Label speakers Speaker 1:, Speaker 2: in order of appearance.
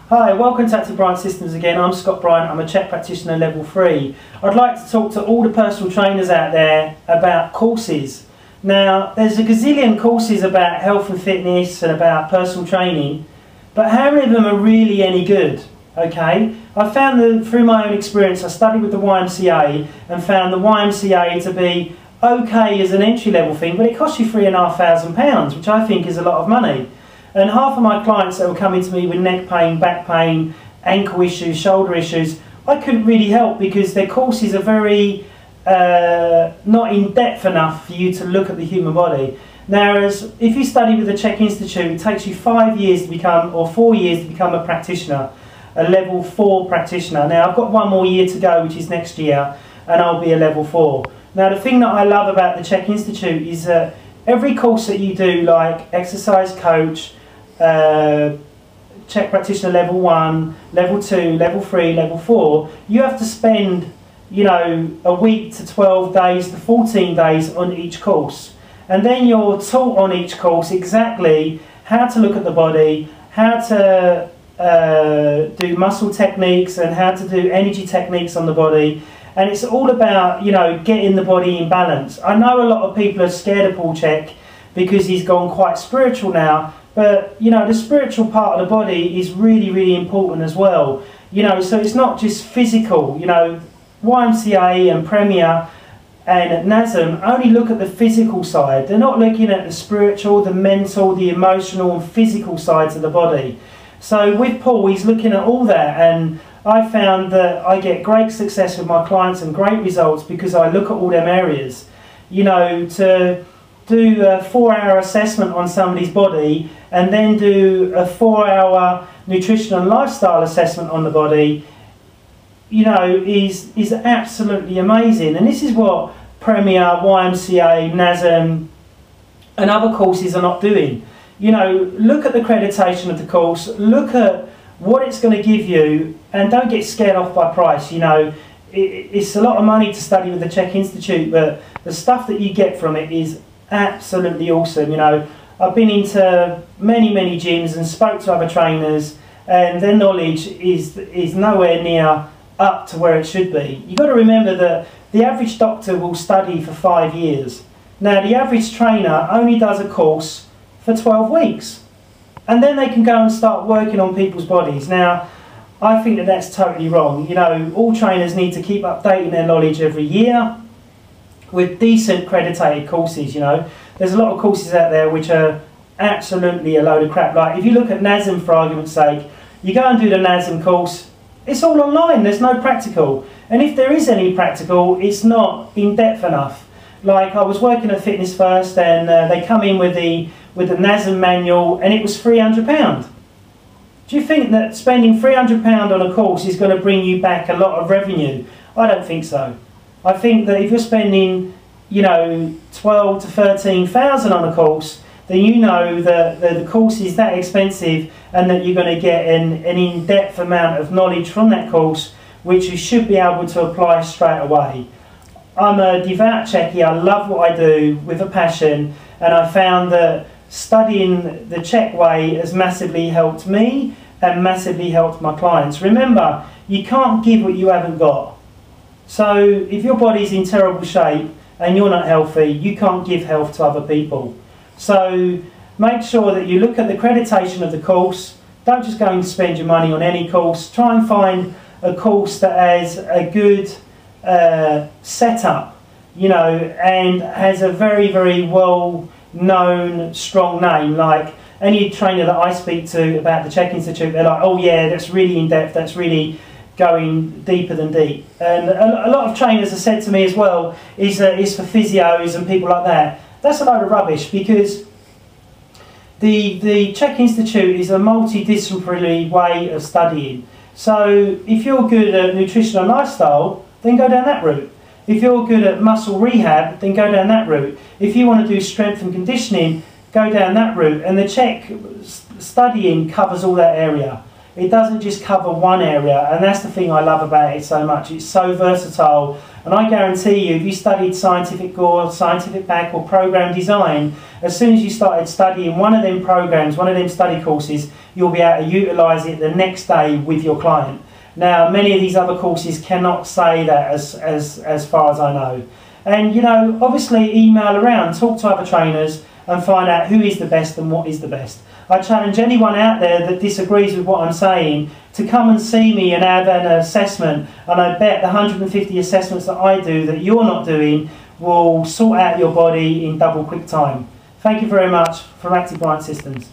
Speaker 1: Hi, welcome to Active Bryant Systems again. I'm Scott Bryant, I'm a CHEK practitioner level 3. I'd like to talk to all the personal trainers out there about courses. Now, there's a gazillion courses about health and fitness and about personal training, but how many of them are really any good? Okay, I found that through my own experience, I studied with the YMCA and found the YMCA to be okay as an entry level thing, but it costs you £3,500, which I think is a lot of money. And half of my clients that were coming to me with neck pain, back pain, ankle issues, shoulder issues, I couldn't really help because their courses are very not in depth enough for you to look at the human body. Whereas if you study with the CHEK Institute, it takes you 5 years to become, or 4 years to become a practitioner, a level 4 practitioner. Now I've got 1 more year to go, which is next year, and I'll be a level 4. Now the thing that I love about the CHEK Institute is that every course that you do, like exercise coach, CHEK practitioner level 1, level 2, level 3, level 4, you have to spend, you know, a week to 12 days to 14 days on each course. And then you're taught on each course exactly how to look at the body, how to do muscle techniques and how to do energy techniques on the body. And it's all about, you know, getting the body in balance. I know a lot of people are scared of Paul Chek because he's gone quite spiritual now. But, you know, the spiritual part of the body is really, really important as well. You know, so it's not just physical. You know, YMCA and Premier and NASM only look at the physical side. They're not looking at the spiritual, the mental, the emotional and physical sides of the body. So with Paul, he's looking at all that, and I found that I get great success with my clients and great results because I look at all them areas. You know, to do a 4-hour assessment on somebody's body and then do a 4-hour nutrition and lifestyle assessment on the body, you know, is absolutely amazing. And this is what Premier, YMCA, NASM and other courses are not doing. You know, look at the accreditation of the course, look at what it's going to give you, and don't get scared off by price. You know, it's a lot of money to study with the CHEK Institute, but the stuff that you get from it is absolutely awesome. You know, I've been into many gyms and spoke to other trainers, and their knowledge is nowhere near up to where it should be. You've got to remember that the average doctor will study for 5 years. Now the average trainer only does a course for 12 weeks, and then they can go and start working on people's bodies. Now I think that that's totally wrong. You know, all trainers need to keep updating their knowledge every year with decent accredited courses. You know, there's a lot of courses out there which are absolutely a load of crap. Like if you look at NASM, for argument's sake, you go and do the NASM course, it's all online, there's no practical. And if there is any practical, it's not in depth enough. Like I was working at Fitness First, and they come in with the NASM manual, and it was £300. Do you think that spending £300 on a course is going to bring you back a lot of revenue? I don't think so. I think that if you're spending, you know, 12 to 13,000 on a course, then you know that the course is that expensive and that you're going to get an in-depth amount of knowledge from that course, which you should be able to apply straight away. I'm a devout Checkie. I love what I do with a passion, and I found that studying the CHEK way has massively helped me and massively helped my clients. Remember, you can't give what you haven't got. So if your body's in terrible shape and you're not healthy, you can't give health to other people. So make sure that you look at the accreditation of the course. Don't just go and spend your money on any course. Try and find a course that has a good setup, you know, and has a very well known strong name. Like any trainer that I speak to about the CHEK Institute, they're like, oh yeah, that's really in depth, that's really going deeper than deep. And a lot of trainers have said to me as well, is for physios and people like that. That's a load of rubbish, because the CHEK Institute is a multidisciplinary way of studying. So if you're good at nutrition and lifestyle, then go down that route. If you're good at muscle rehab, then go down that route. If you want to do strength and conditioning, go down that route. And the CHEK studying covers all that area. It doesn't just cover one area, and that's the thing I love about it so much. It's so versatile, And I guarantee you, if you studied scientific gore, scientific back or program design, as soon as you started studying one of them programs, one of them study courses, you'll be able to utilise it the next day with your client. Now, many of these other courses cannot say that as far as I know. And, you know, obviously email around, talk to other trainers and find out who is the best and what is the best. I challenge anyone out there that disagrees with what I'm saying to come and see me and have an assessment, and I bet the 150 assessments that I do that you're not doing will sort out your body in double quick time. Thank you very much from Active Bryant Systems.